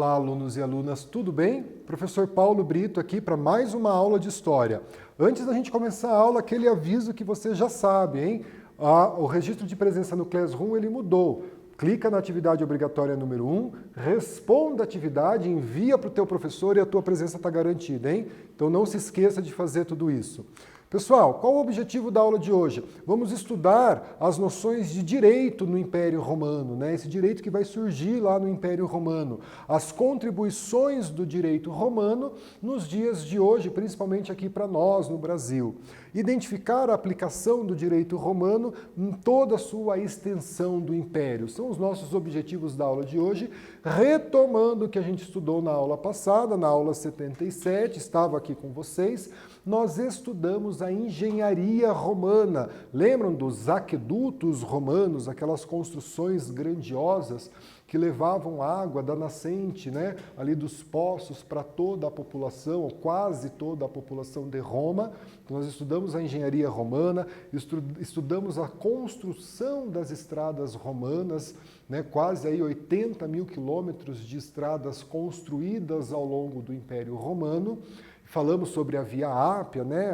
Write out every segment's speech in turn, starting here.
Olá, alunos e alunas, tudo bem? Professor Paulo Brito aqui para mais uma aula de História. Antes da gente começar a aula, aquele aviso que você já sabe, hein? O registro de presença no Classroom, ele mudou. Clica na atividade obrigatória número 1, responda a atividade, envia para o teu professor e a tua presença está garantida, hein? Então não se esqueça de fazer tudo isso. Pessoal, qual o objetivo da aula de hoje? Vamos estudar as noções de direito no Império Romano, né? Esse direito que vai surgir lá no Império Romano, as contribuições do direito romano nos dias de hoje, principalmente aqui para nós no Brasil. Identificar a aplicação do direito romano em toda a sua extensão do Império. São os nossos objetivos da aula de hoje, retomando o que a gente estudou na aula passada, na aula 77, estava aqui com vocês. Nós estudamos a engenharia romana. Lembram dos aquedutos romanos, aquelas construções grandiosas que levavam água da nascente, né, ali dos poços para toda a população, ou quase toda a população de Roma. Nós estudamos a engenharia romana, estudamos a construção das estradas romanas, né, quase aí 80 mil quilômetros de estradas construídas ao longo do Império Romano. Falamos sobre a Via Ápia, né,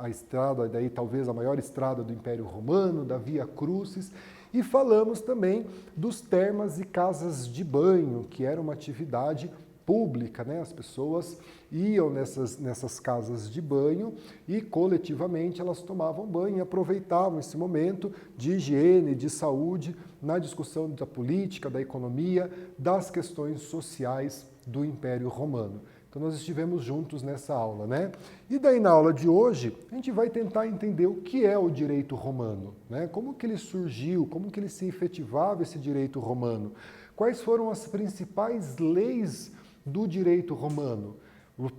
a estrada, daí talvez a maior estrada do Império Romano, da Via Crucis, e falamos também dos termas e casas de banho, que era uma atividade pública, né? As pessoas iam nessas casas de banho e coletivamente elas tomavam banho e aproveitavam esse momento de higiene, de saúde, na discussão da política, da economia, das questões sociais do Império Romano. Então nós estivemos juntos nessa aula, né? E daí na aula de hoje, a gente vai tentar entender o que é o direito romano, né? Como que ele surgiu, como que ele se efetivava esse direito romano, quais foram as principais leis do direito romano.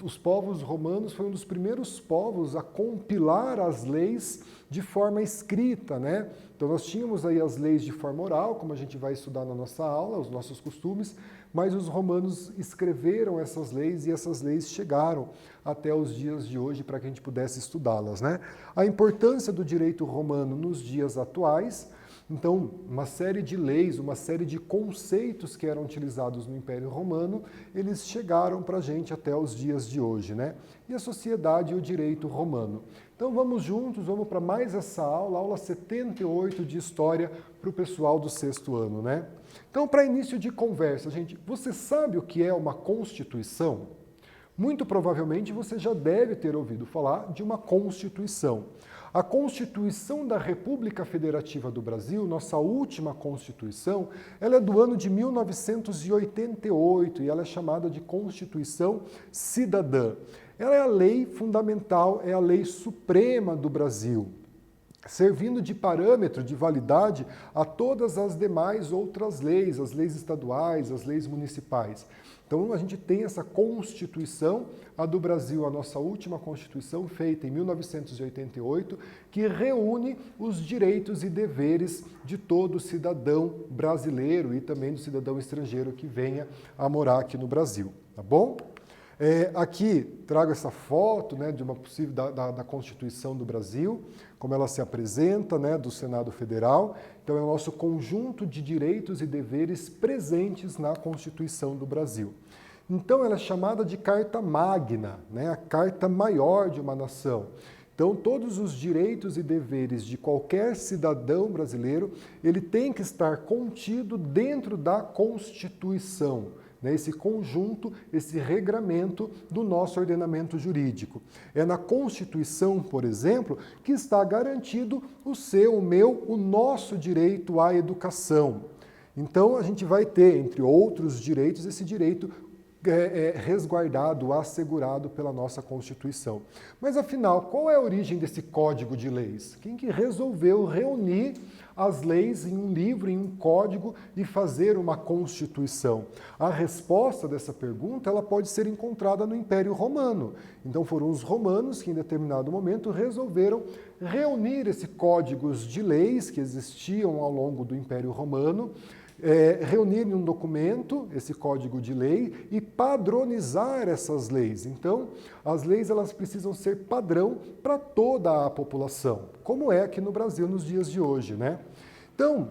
Os povos romanos foram um dos primeiros povos a compilar as leis de forma escrita, né? Então nós tínhamos aí as leis de forma oral, como a gente vai estudar na nossa aula, os nossos costumes, mas os romanos escreveram essas leis e essas leis chegaram até os dias de hoje para que a gente pudesse estudá-las, né? A importância do direito romano nos dias atuais. Então, uma série de leis, uma série de conceitos que eram utilizados no Império Romano, eles chegaram para a gente até os dias de hoje, né? E a sociedade e o direito romano. Então vamos juntos, vamos para mais essa aula, aula 78 de História para o pessoal do 6º ano, né? Então, para início de conversa, gente, você sabe o que é uma Constituição? Muito provavelmente você já deve ter ouvido falar de uma Constituição. A Constituição da República Federativa do Brasil, nossa última Constituição, ela é do ano de 1988 e ela é chamada de Constituição Cidadã. Ela é a lei fundamental, é a lei suprema do Brasil, servindo de parâmetro de validade a todas as demais outras leis, as leis estaduais, as leis municipais. Então a gente tem essa Constituição, a do Brasil, a nossa última Constituição, feita em 1988, que reúne os direitos e deveres de todo cidadão brasileiro e também do cidadão estrangeiro que venha a morar aqui no Brasil, tá bom? Aqui trago essa foto, né, de uma possível da Constituição do Brasil, como ela se apresenta, né, do Senado Federal. Então é o nosso conjunto de direitos e deveres presentes na Constituição do Brasil. Então ela é chamada de Carta Magna, né, a Carta Maior de uma nação. Então todos os direitos e deveres de qualquer cidadão brasileiro, ele tem que estar contido dentro da Constituição. Esse conjunto, esse regramento do nosso ordenamento jurídico. É na Constituição, por exemplo, que está garantido o seu, o meu, o nosso direito à educação. Então, a gente vai ter, entre outros direitos, esse direito resguardado, assegurado pela nossa Constituição. Mas, afinal, qual é a origem desse Código de Leis? Quem que resolveu reunir as leis em um livro, em um código e fazer uma Constituição? A resposta dessa pergunta ela pode ser encontrada no Império Romano. Então foram os romanos que em determinado momento resolveram reunir esses códigos de leis que existiam ao longo do Império Romano, reunir em um documento esse código de lei e padronizar essas leis. Então, as leis elas precisam ser padrão para toda a população, como é aqui no Brasil nos dias de hoje, né? Então,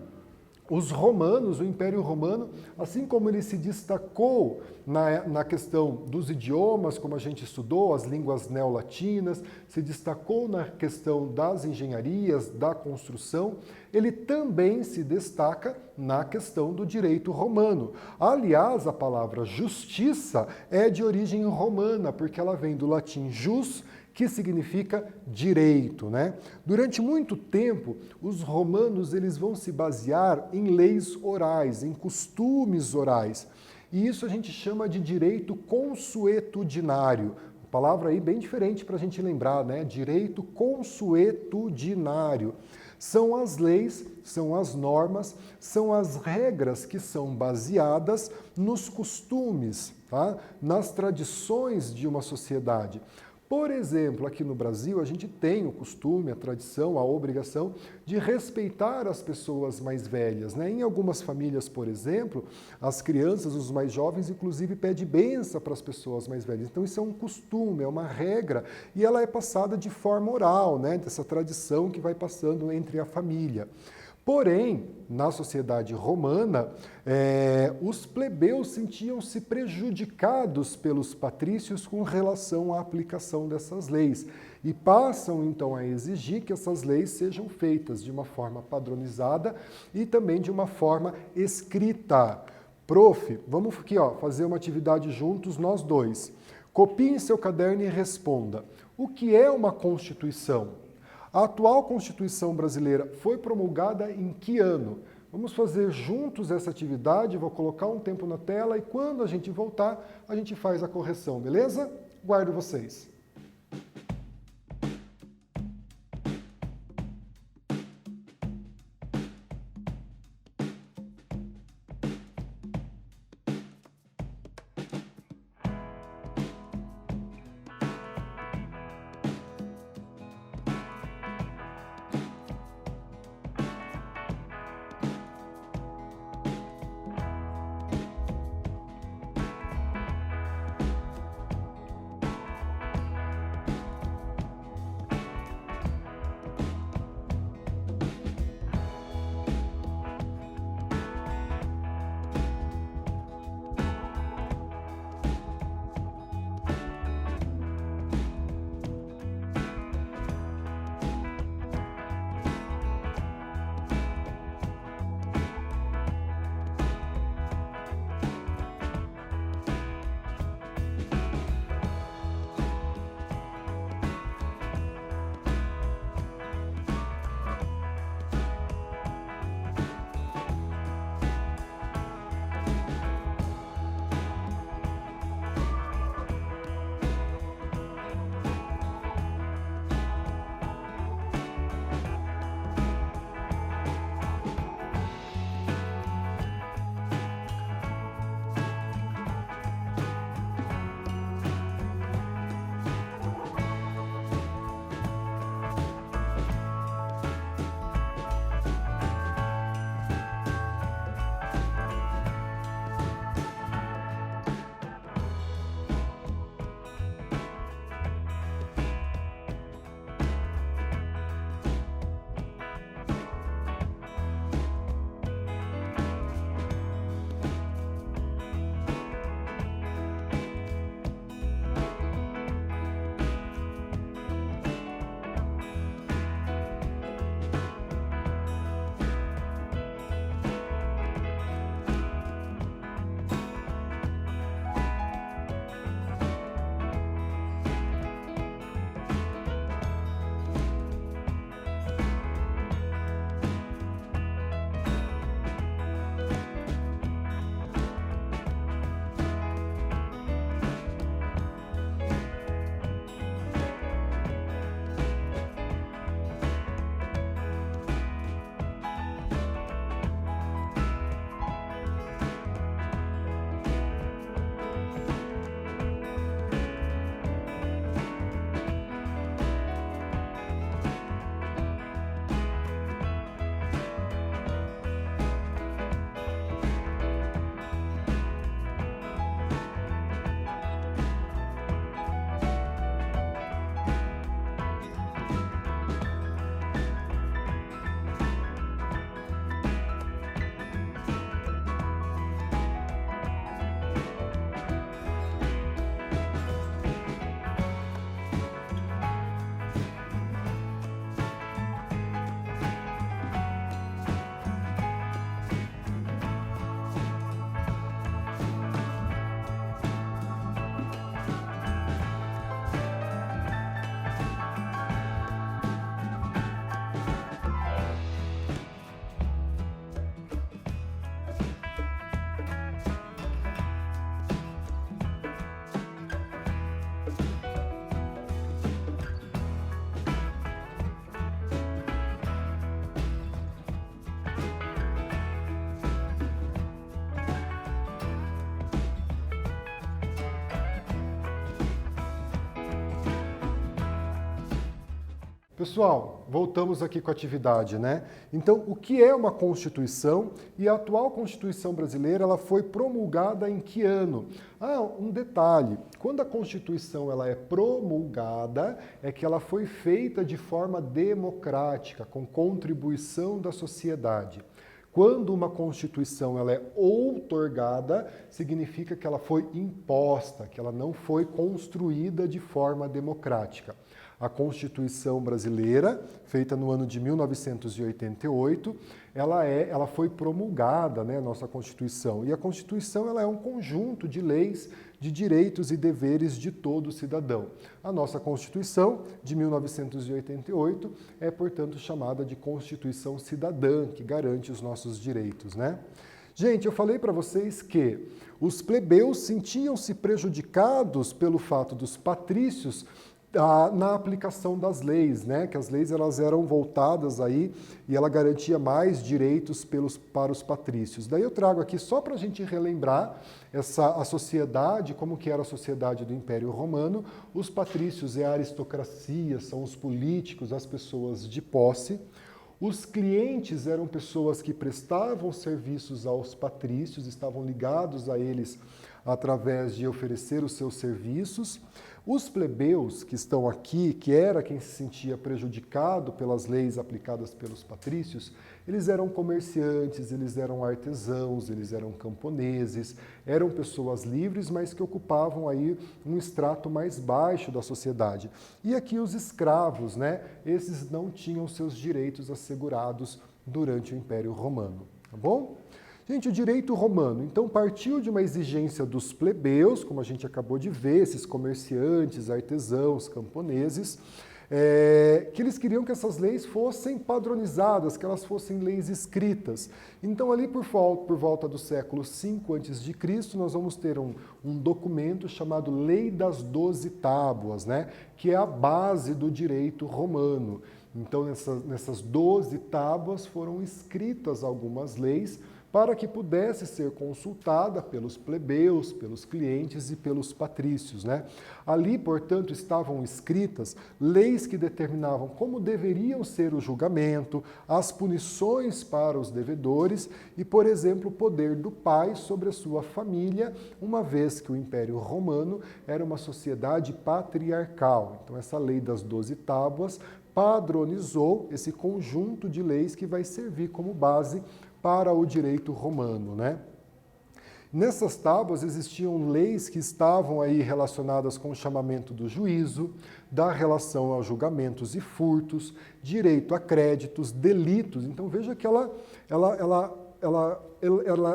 Os romanos, o Império Romano, assim como ele se destacou na questão dos idiomas, como a gente estudou, as línguas neolatinas, se destacou na questão das engenharias, da construção, ele também se destaca na questão do direito romano. Aliás, a palavra justiça é de origem romana, porque ela vem do latim jus, que significa direito, né? Durante muito tempo, os romanos eles vão se basear em leis orais, em costumes orais. E isso a gente chama de direito consuetudinário. Uma palavra aí bem diferente para a gente lembrar, né? Direito consuetudinário. São as leis, são as normas, são as regras que são baseadas nos costumes, tá? Nas tradições de uma sociedade. Por exemplo, aqui no Brasil, a gente tem o costume, a tradição, a obrigação de respeitar as pessoas mais velhas, né? Em algumas famílias, por exemplo, as crianças, os mais jovens, inclusive, pedem bênção para as pessoas mais velhas. Então, isso é um costume, é uma regra, e ela é passada de forma oral, né? Dessa tradição que vai passando entre a família. Porém, na sociedade romana, os plebeus sentiam-se prejudicados pelos patrícios com relação à aplicação dessas leis e passam então a exigir que essas leis sejam feitas de uma forma padronizada e também de uma forma escrita. Prof, vamos aqui fazer uma atividade juntos, nós dois. Copie em seu caderno e responda. O que é uma Constituição? A atual Constituição brasileira foi promulgada em que ano? Vamos fazer juntos essa atividade, vou colocar um tempo na tela e quando a gente voltar, a gente faz a correção, beleza? Guardo vocês. Pessoal, voltamos aqui com a atividade, né? Então, o que é uma Constituição? E a atual Constituição brasileira, ela foi promulgada em que ano? Ah, um detalhe, quando a Constituição ela é promulgada, é que ela foi feita de forma democrática, com contribuição da sociedade. Quando uma Constituição ela é outorgada, significa que ela foi imposta, que ela não foi construída de forma democrática. A Constituição brasileira, feita no ano de 1988, ela foi promulgada, né, nossa Constituição. E a Constituição ela é um conjunto de leis, de direitos e deveres de todo cidadão. A nossa Constituição, de 1988, é, portanto, chamada de Constituição Cidadã, que garante os nossos direitos, né? Gente, eu falei para vocês que os plebeus sentiam-se prejudicados pelo fato dos patrícios na aplicação das leis, né? Que as leis elas eram voltadas aí e ela garantia mais direitos para os patrícios. Daí eu trago aqui só para a gente relembrar a sociedade, como que era a sociedade do Império Romano. Os patrícios é a aristocracia, são os políticos, as pessoas de posse. Os clientes eram pessoas que prestavam serviços aos patrícios, estavam ligados a eles através de oferecer os seus serviços. Os plebeus que estão aqui, que era quem se sentia prejudicado pelas leis aplicadas pelos patrícios, eles eram comerciantes, eles eram artesãos, eles eram camponeses, eram pessoas livres, mas que ocupavam aí um extrato mais baixo da sociedade. E aqui os escravos, né? Esses não tinham seus direitos assegurados durante o Império Romano, tá bom? Gente, o direito romano, então, partiu de uma exigência dos plebeus, como a gente acabou de ver, esses comerciantes, artesãos, camponeses, que eles queriam que essas leis fossem padronizadas, que elas fossem leis escritas. Então, ali por volta do século V a.C., nós vamos ter um documento chamado Lei das 12 Tábuas, né, que é a base do direito romano. Então, nessas 12 tábuas foram escritas algumas leis para que pudesse ser consultada pelos plebeus, pelos clientes e pelos patrícios, né? Ali, portanto, estavam escritas leis que determinavam como deveriam ser o julgamento, as punições para os devedores e, por exemplo, o poder do pai sobre a sua família, uma vez que o Império Romano era uma sociedade patriarcal. Então, essa lei das 12 tábuas padronizou esse conjunto de leis que vai servir como base para o direito romano, né? Nessas tábuas existiam leis que estavam aí relacionadas com o chamamento do juízo, da relação aos julgamentos e furtos, direito a créditos, delitos. Então veja que ela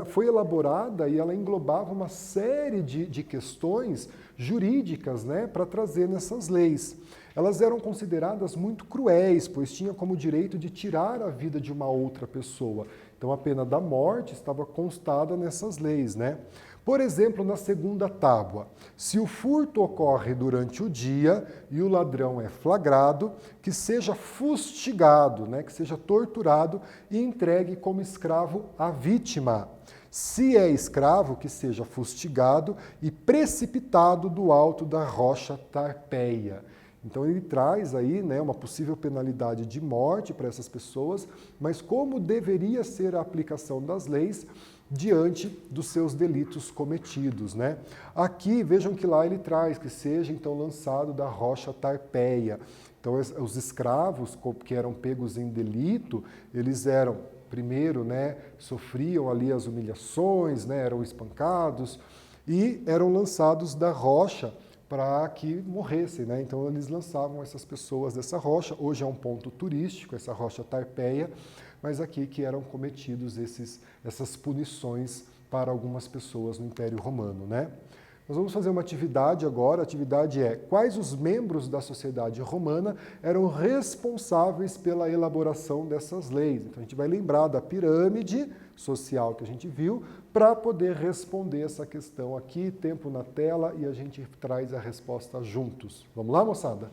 foi elaborada e ela englobava uma série de questões jurídicas, né, para trazer nessas leis. Elas eram consideradas muito cruéis, pois tinha como direito de tirar a vida de uma outra pessoa. Então a pena da morte estava constada nessas leis, né? Por exemplo, na segunda tábua, se o furto ocorre durante o dia e o ladrão é flagrado, que seja fustigado, né, que seja torturado e entregue como escravo à vítima. Se é escravo, que seja fustigado e precipitado do alto da rocha Tarpeia. Então ele traz aí, né, uma possível penalidade de morte para essas pessoas, mas como deveria ser a aplicação das leis diante dos seus delitos cometidos, né? Aqui, vejam que lá ele traz que seja então lançado da rocha Tarpeia. Então os escravos que eram pegos em delito, eles eram primeiro, né, sofriam ali as humilhações, né, eram espancados e eram lançados da rocha para que morressem, né? Então eles lançavam essas pessoas dessa rocha. Hoje é um ponto turístico, essa rocha Tarpeia, mas aqui que eram cometidos essas punições para algumas pessoas no Império Romano, né? Nós vamos fazer uma atividade agora, a atividade é quais os membros da sociedade romana eram responsáveis pela elaboração dessas leis. Então a gente vai lembrar da pirâmide social que a gente viu para poder responder essa questão aqui, tempo na tela e a gente traz a resposta juntos. Vamos lá, moçada?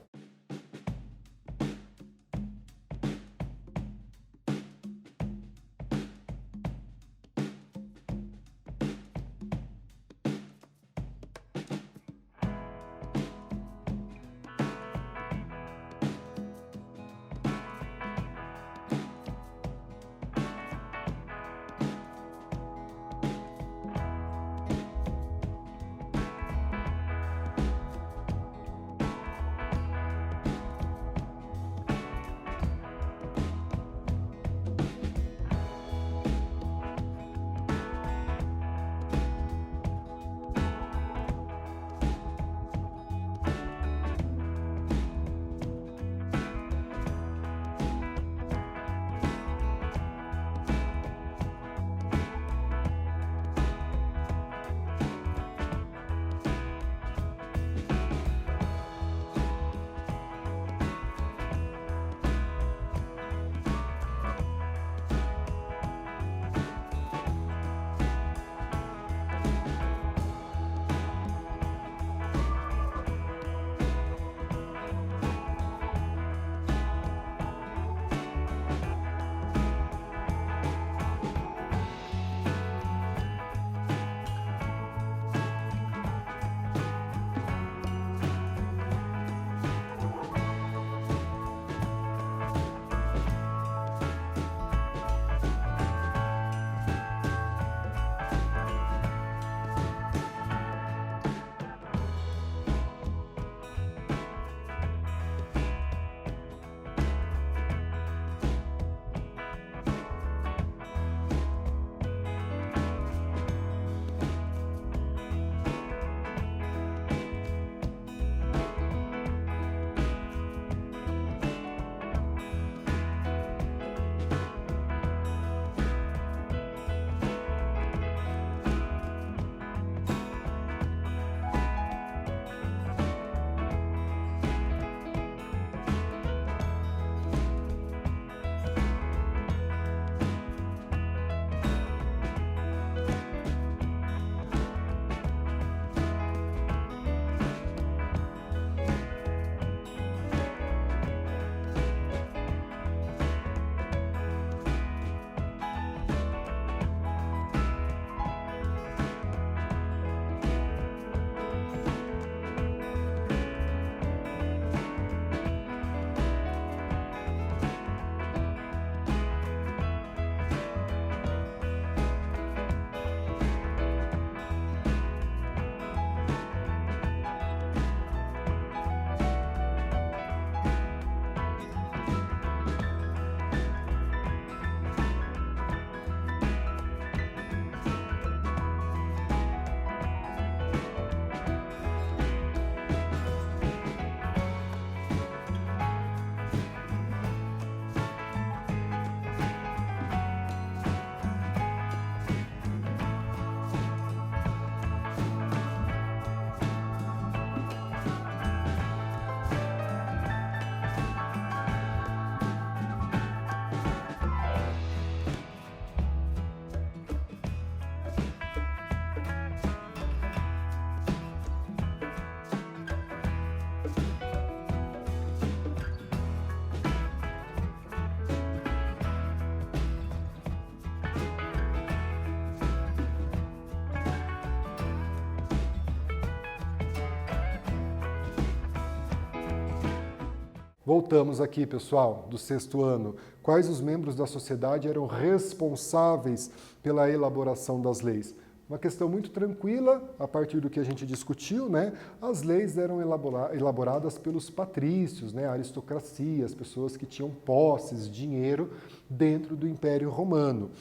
Voltamos aqui, pessoal, do sexto ano. Quais os membros da sociedade eram responsáveis pela elaboração das leis? Uma questão muito tranquila, a partir do que a gente discutiu, né? As leis eram elaboradas pelos patrícios, né? A aristocracia, as pessoas que tinham posses, dinheiro dentro do Império Romano.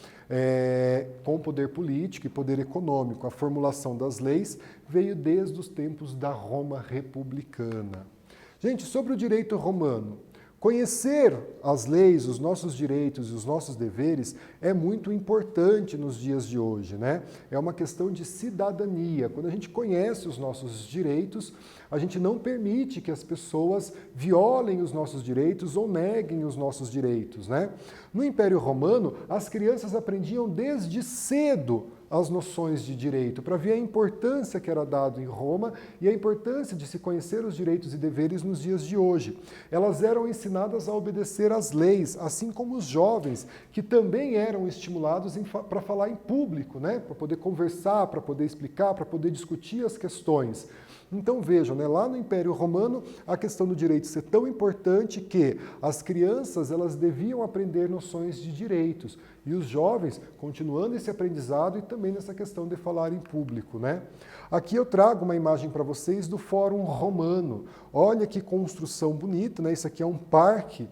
Com poder político e poder econômico. A formulação das leis veio desde os tempos da Roma republicana. Gente, sobre o direito romano, conhecer as leis, os nossos direitos e os nossos deveres é muito importante nos dias de hoje, né? É uma questão de cidadania. Quando a gente conhece os nossos direitos, a gente não permite que as pessoas violem os nossos direitos ou neguem os nossos direitos, né? No Império Romano, as crianças aprendiam desde cedo as noções de direito, para ver a importância que era dado em Roma e a importância de se conhecer os direitos e deveres nos dias de hoje. Elas eram ensinadas a obedecer às leis, assim como os jovens, que também eram estimulados para falar em público, né? Para poder conversar, para poder explicar, para poder discutir as questões. Então vejam, né, lá no Império Romano, a questão do direito ser tão importante que as crianças elas deviam aprender noções de direitos e os jovens continuando esse aprendizado e também nessa questão de falar em público, né? Aqui eu trago uma imagem para vocês do Fórum Romano. Olha que construção bonita, né? Isso aqui é um parque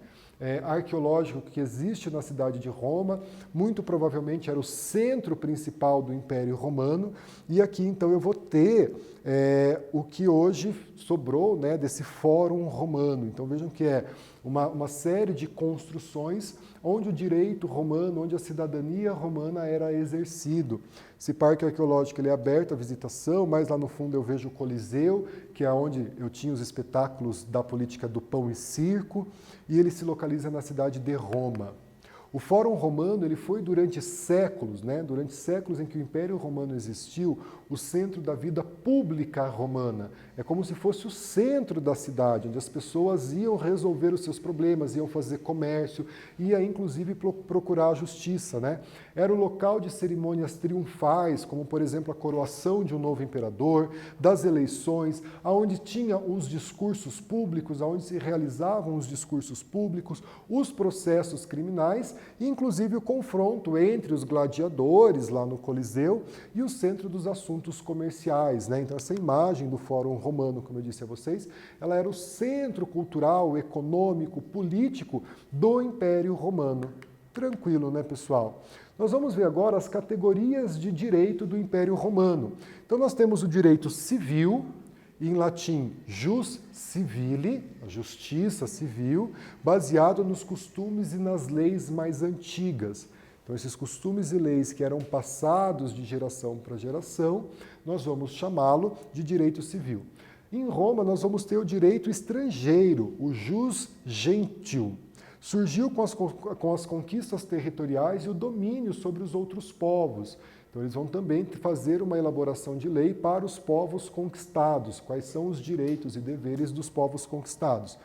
arqueológico que existe na cidade de Roma, muito provavelmente era o centro principal do Império Romano, e aqui então eu vou ter o que hoje sobrou, né, desse Fórum Romano. Então vejam que é uma série de construções onde o direito romano, onde a cidadania romana era exercido. Esse parque arqueológico ele é aberto à visitação, mas lá no fundo eu vejo o Coliseu, que é onde eu tinha os espetáculos da política do pão e circo, e ele se localiza na cidade de Roma. O Fórum Romano ele foi durante séculos, né, durante séculos em que o Império Romano existiu, o centro da vida pública romana. É como se fosse o centro da cidade, onde as pessoas iam resolver os seus problemas, iam fazer comércio, ia inclusive procurar a justiça, né? Era o local de cerimônias triunfais, como por exemplo a coroação de um novo imperador, das eleições, aonde tinha os discursos públicos, aonde se realizavam os discursos públicos, os processos criminais, e inclusive o confronto entre os gladiadores lá no Coliseu e o centro dos assuntos comerciais, né? Então essa imagem do Fórum Romano, como eu disse a vocês, ela era o centro cultural, econômico, político do Império Romano. Tranquilo, né, pessoal? Nós vamos ver agora as categorias de direito do Império Romano. Então nós temos o direito civil, em latim jus civile, a justiça civil, baseado nos costumes e nas leis mais antigas. Então esses costumes e leis que eram passados de geração para geração, nós vamos chamá-lo de direito civil. Em Roma nós vamos ter o direito estrangeiro, o jus gentil. Surgiu com as conquistas territoriais e o domínio sobre os outros povos. Então eles vão também fazer uma elaboração de lei para os povos conquistados, quais são os direitos e deveres dos povos conquistados.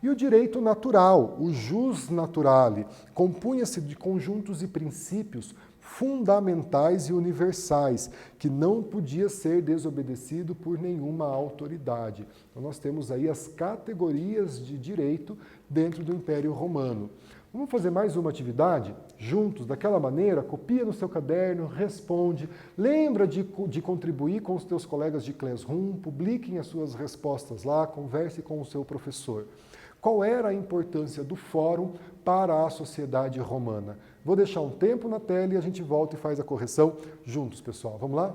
E o direito natural, o jus naturale, compunha-se de conjuntos e princípios fundamentais e universais, que não podia ser desobedecido por nenhuma autoridade. Então nós temos aí as categorias de direito dentro do Império Romano. Vamos fazer mais uma atividade juntos, daquela maneira, copia no seu caderno, responde, lembra de contribuir com os teus colegas de Classroom, publiquem as suas respostas lá, converse com o seu professor. Qual era a importância do fórum para a sociedade romana? Vou deixar um tempo na tela e a gente volta e faz a correção juntos, pessoal. Vamos lá?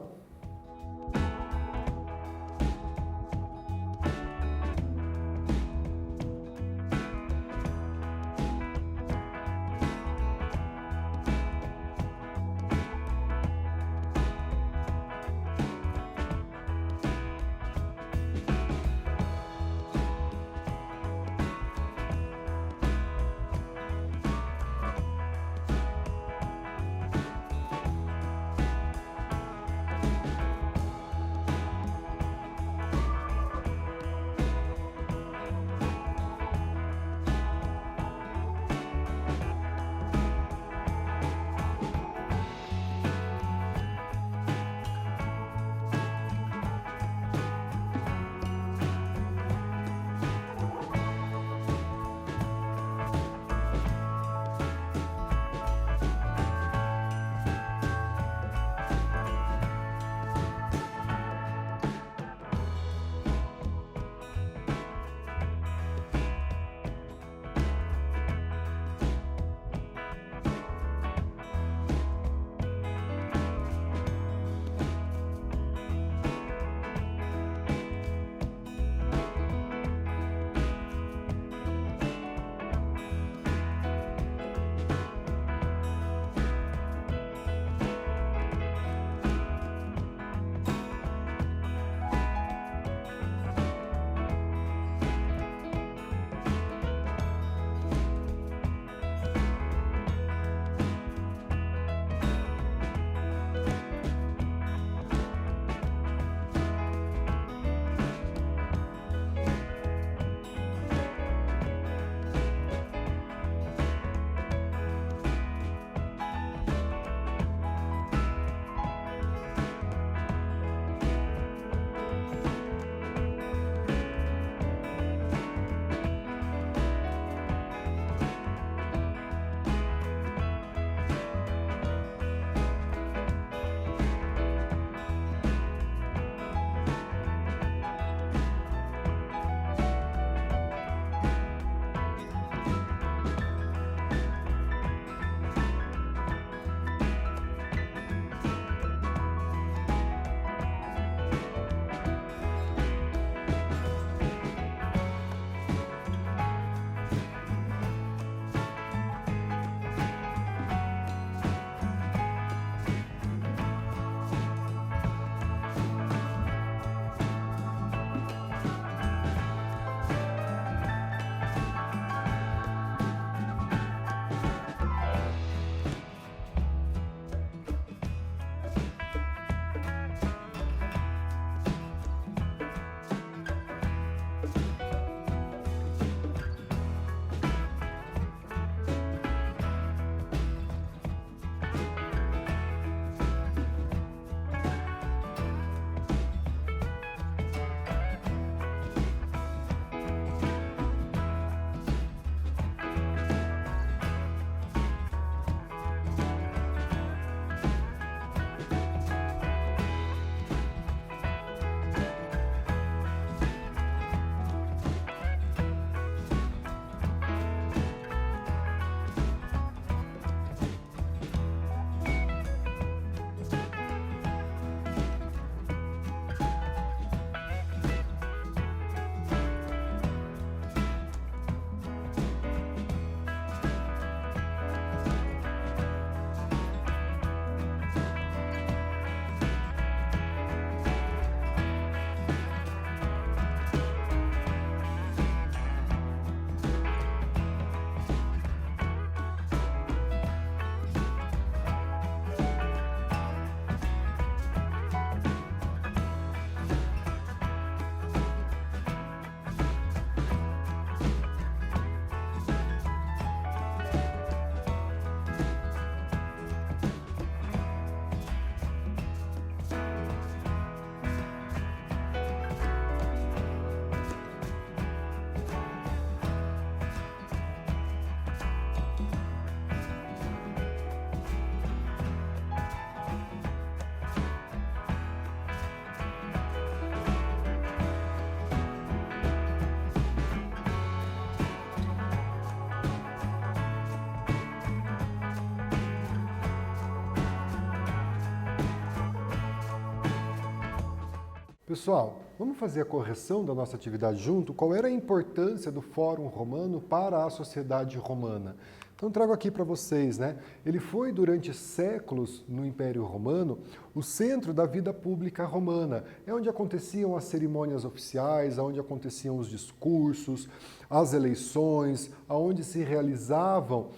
Pessoal, vamos fazer a correção da nossa atividade junto? Qual era a importância do Fórum Romano para a sociedade romana? Então trago aqui para vocês, né? Ele foi durante séculos no Império Romano o centro da vida pública romana. É onde aconteciam as cerimônias oficiais, onde aconteciam os discursos, as eleições, aonde se realizavam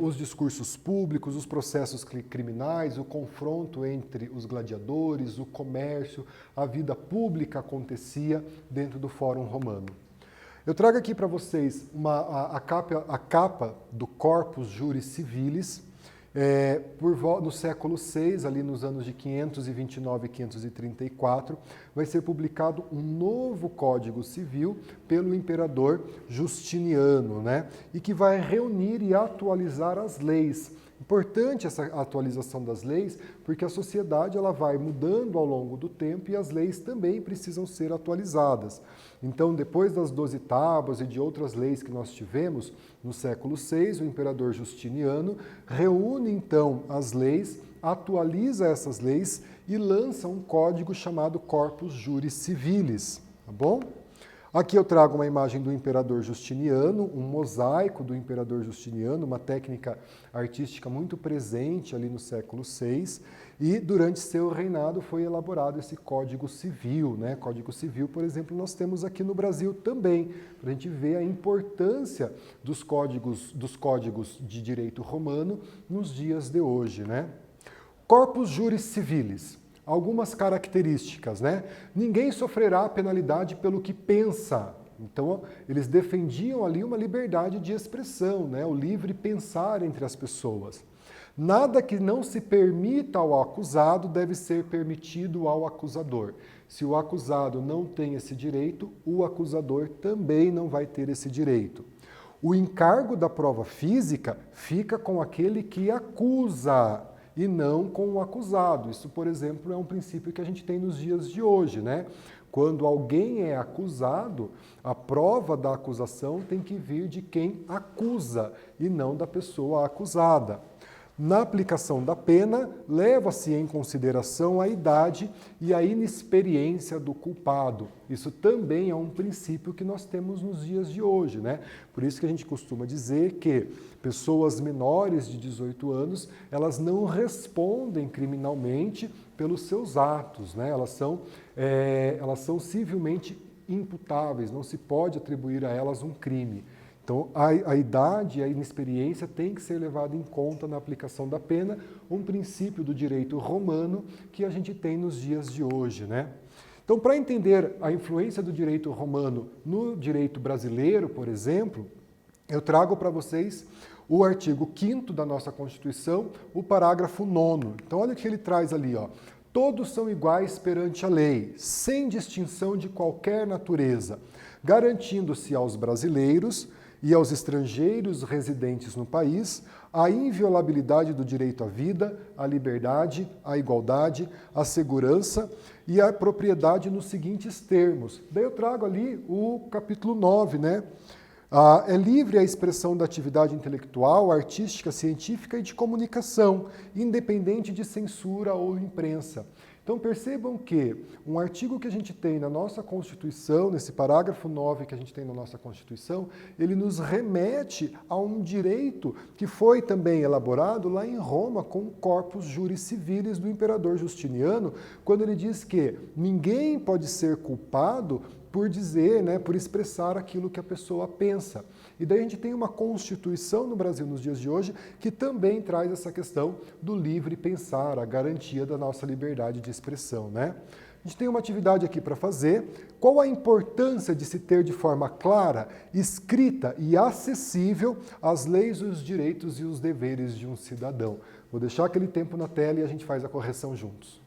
os discursos públicos, os processos criminais, o confronto entre os gladiadores, o comércio, a vida pública acontecia dentro do Fórum Romano. Eu trago aqui para vocês a capa do Corpus Juris Civilis, no século VI, ali nos anos de 529 e 534, vai ser publicado um novo Código Civil pelo imperador Justiniano, né? E que vai reunir e atualizar as leis. Importante essa atualização das leis, porque a sociedade ela vai mudando ao longo do tempo e as leis também precisam ser atualizadas. Então, depois das 12 tábuas e de outras leis que nós tivemos no século VI, o imperador Justiniano reúne então as leis, atualiza essas leis e lança um código chamado Corpus Juris Civilis, tá bom? Aqui eu trago uma imagem do imperador Justiniano, um mosaico do imperador Justiniano, uma técnica artística muito presente ali no século VI, e durante seu reinado foi elaborado esse Código Civil, né? Código Civil, por exemplo, nós temos aqui no Brasil também, para a gente ver a importância dos códigos de direito romano nos dias de hoje, né? Corpus Juris Civilis. Algumas características, né? Ninguém sofrerá penalidade pelo que pensa. Então, eles defendiam ali uma liberdade de expressão, né? O livre pensar entre as pessoas. Nada que não se permita ao acusado deve ser permitido ao acusador. Se o acusado não tem esse direito, o acusador também não vai ter esse direito. O encargo da prova física fica com aquele que acusa e não com o acusado. Isso, por exemplo, é um princípio que a gente tem nos dias de hoje, né? Quando alguém é acusado, a prova da acusação tem que vir de quem acusa e não da pessoa acusada. Na aplicação da pena, leva-se em consideração a idade e a inexperiência do culpado. Isso também é um princípio que nós temos nos dias de hoje, né? Por isso que a gente costuma dizer que pessoas menores de 18 anos, elas não respondem criminalmente pelos seus atos, né? Elas são civilmente imputáveis, não se pode atribuir a elas um crime. Então, a idade e a inexperiência têm que ser levada em conta na aplicação da pena, um princípio do direito romano que a gente tem nos dias de hoje, né? Então, para entender a influência do direito romano no direito brasileiro, por exemplo, eu trago para vocês o artigo 5º da nossa Constituição, o parágrafo 9º. Então, olha o que ele traz ali, ó. Todos são iguais perante a lei, sem distinção de qualquer natureza, garantindo-se aos brasileiros e aos estrangeiros residentes no país a inviolabilidade do direito à vida, à liberdade, à igualdade, à segurança e à propriedade nos seguintes termos. Daí eu trago ali o capítulo 9, né? É livre a expressão da atividade intelectual, artística, científica e de comunicação, independente de censura ou imprensa. Então percebam que um artigo que a gente tem na nossa Constituição, nesse parágrafo 9 que a gente tem na nossa Constituição, ele nos remete a um direito que foi também elaborado lá em Roma com o Corpus Juris Civilis do imperador Justiniano, quando ele diz que ninguém pode ser culpado por dizer, né, por expressar aquilo que a pessoa pensa. E daí a gente tem uma Constituição no Brasil nos dias de hoje que também traz essa questão do livre pensar, a garantia da nossa liberdade de expressão, né? A gente tem uma atividade aqui para fazer. Qual a importância de se ter de forma clara, escrita e acessível as leis, os direitos e os deveres de um cidadão? Vou deixar aquele tempo na tela e a gente faz a correção juntos.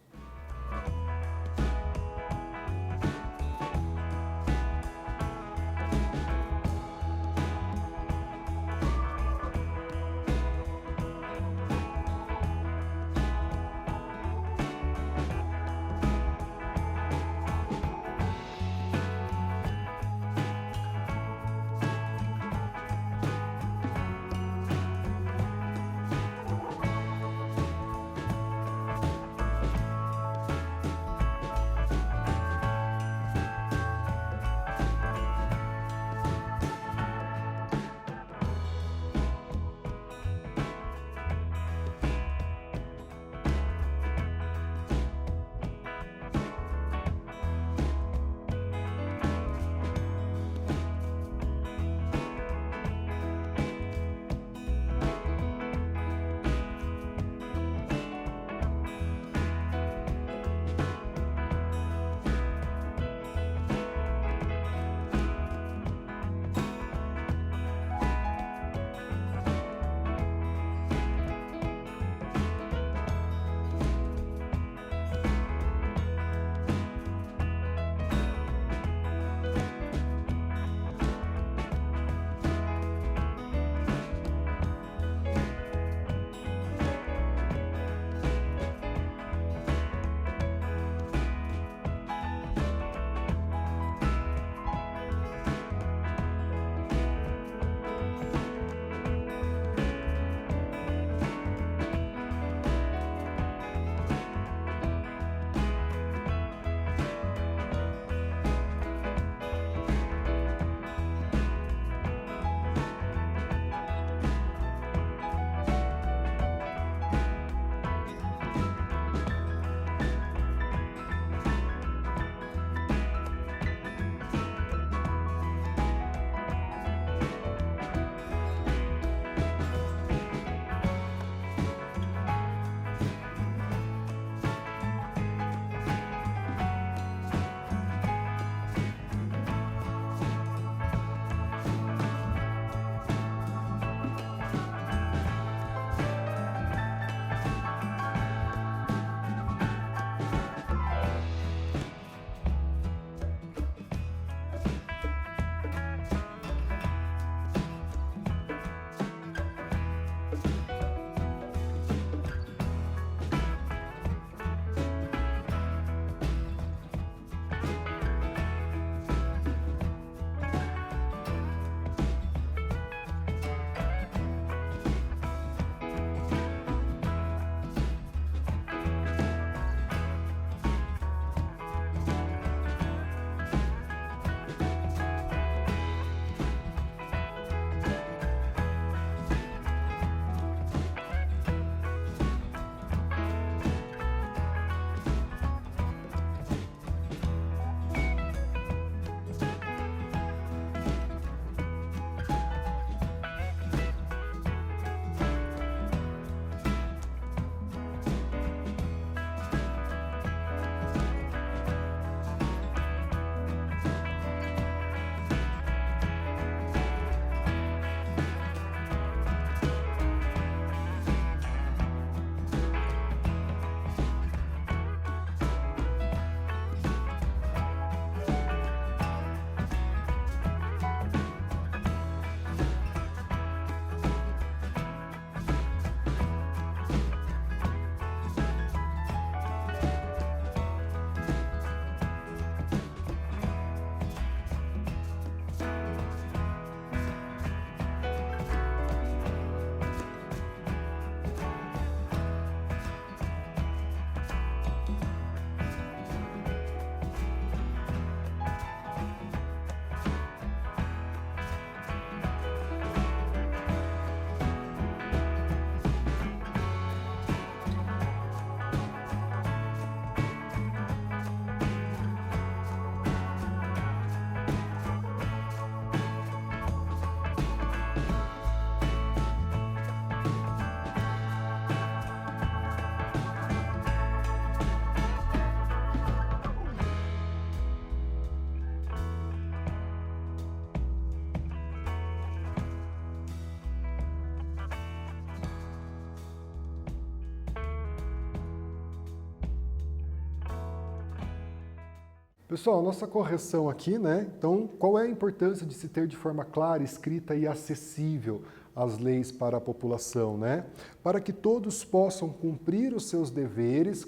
Pessoal, nossa correção aqui, né? Então, qual é a importância de se ter de forma clara, escrita e acessível as leis para a população, né? Para que todos possam cumprir os seus deveres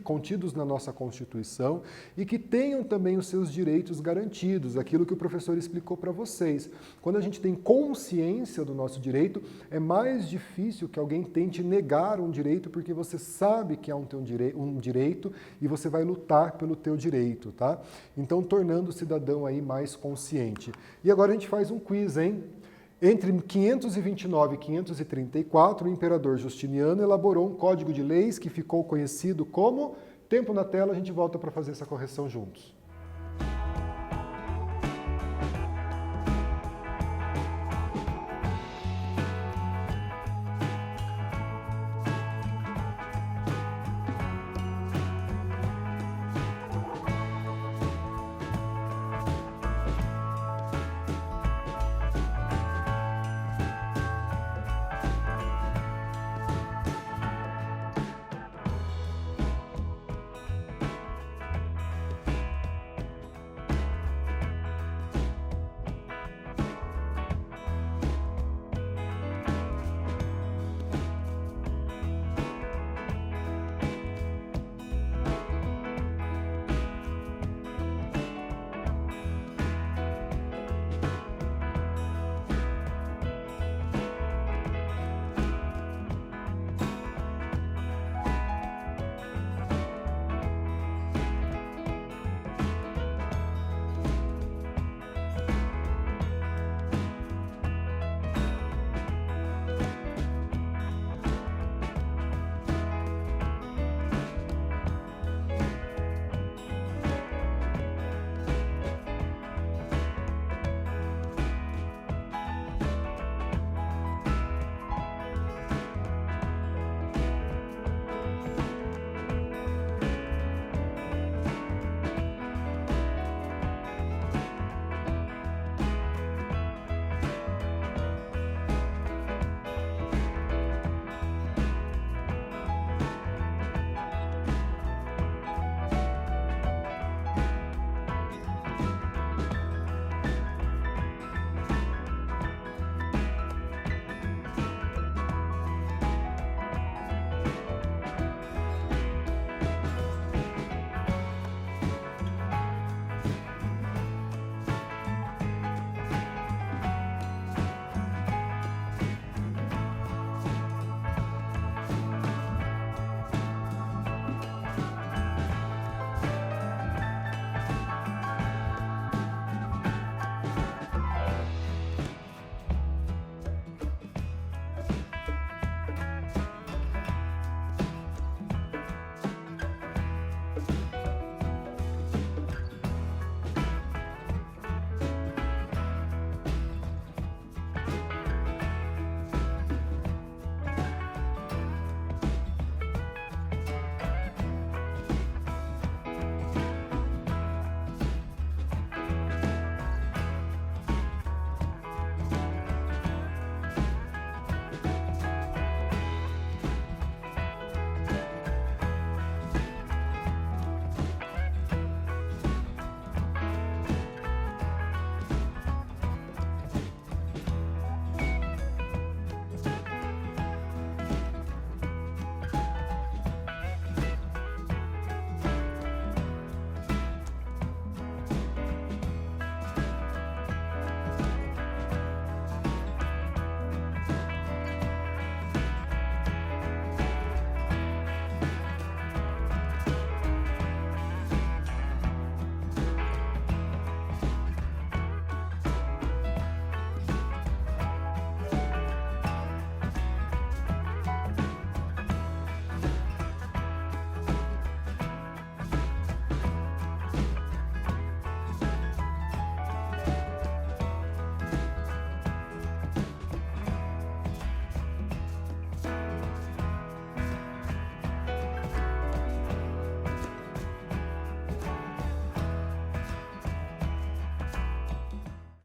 contidos na nossa Constituição e que tenham também os seus direitos garantidos, aquilo que o professor explicou para vocês. Quando a gente tem consciência do nosso direito, é mais difícil que alguém tente negar um direito, porque você sabe que há um direito e você vai lutar pelo teu direito, tá? Então, tornando o cidadão aí mais consciente. E agora a gente faz um quiz, hein? Entre 529 e 534, o imperador Justiniano elaborou um código de leis que ficou conhecido como... Tempo na tela, a gente volta para fazer essa correção juntos.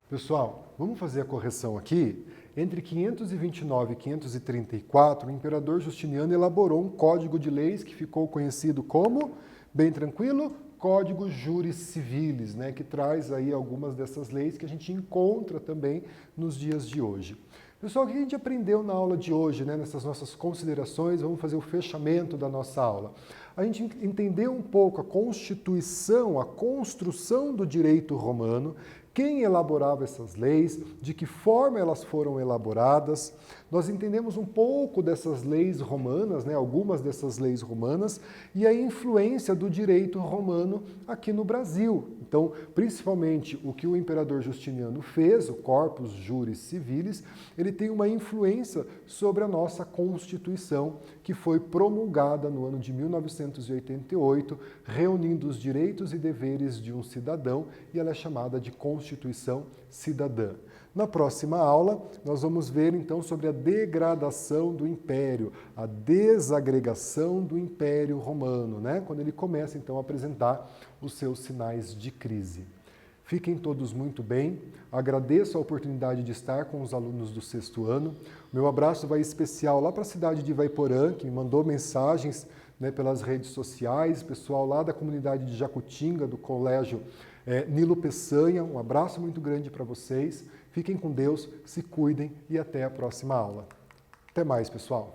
Pessoal, vamos fazer a correção aqui. Entre 529 e 534, o imperador Justiniano elaborou um código de leis que ficou conhecido como, bem tranquilo, Código Juris Civilis, né, que traz aí algumas dessas leis que a gente encontra também nos dias de hoje. Pessoal, o que a gente aprendeu na aula de hoje, né, nessas nossas considerações? Vamos fazer o fechamento da nossa aula. A gente entendeu um pouco a constituição, a construção do direito romano, quem elaborava essas leis, de que forma elas foram elaboradas. Nós entendemos um pouco dessas leis romanas, né, algumas dessas leis romanas, e a influência do direito romano aqui no Brasil. Então, principalmente o que o imperador Justiniano fez, o Corpus Juris Civilis, ele tem uma influência sobre a nossa Constituição, que foi promulgada no ano de 1988, reunindo os direitos e deveres de um cidadão, e ela é chamada de Constituição Cidadã. Na próxima aula, nós vamos ver então sobre a degradação do Império, a desagregação do Império Romano, né? Quando ele começa então a apresentar os seus sinais de crise. Fiquem todos muito bem, agradeço a oportunidade de estar com os alunos do 6º ano. Meu abraço vai especial lá para a cidade de Ivaiporã, que me mandou mensagens, né, pelas redes sociais, pessoal lá da comunidade de Jacutinga, do colégio Nilo Peçanha, um abraço muito grande para vocês, fiquem com Deus, se cuidem e até a próxima aula. Até mais, pessoal!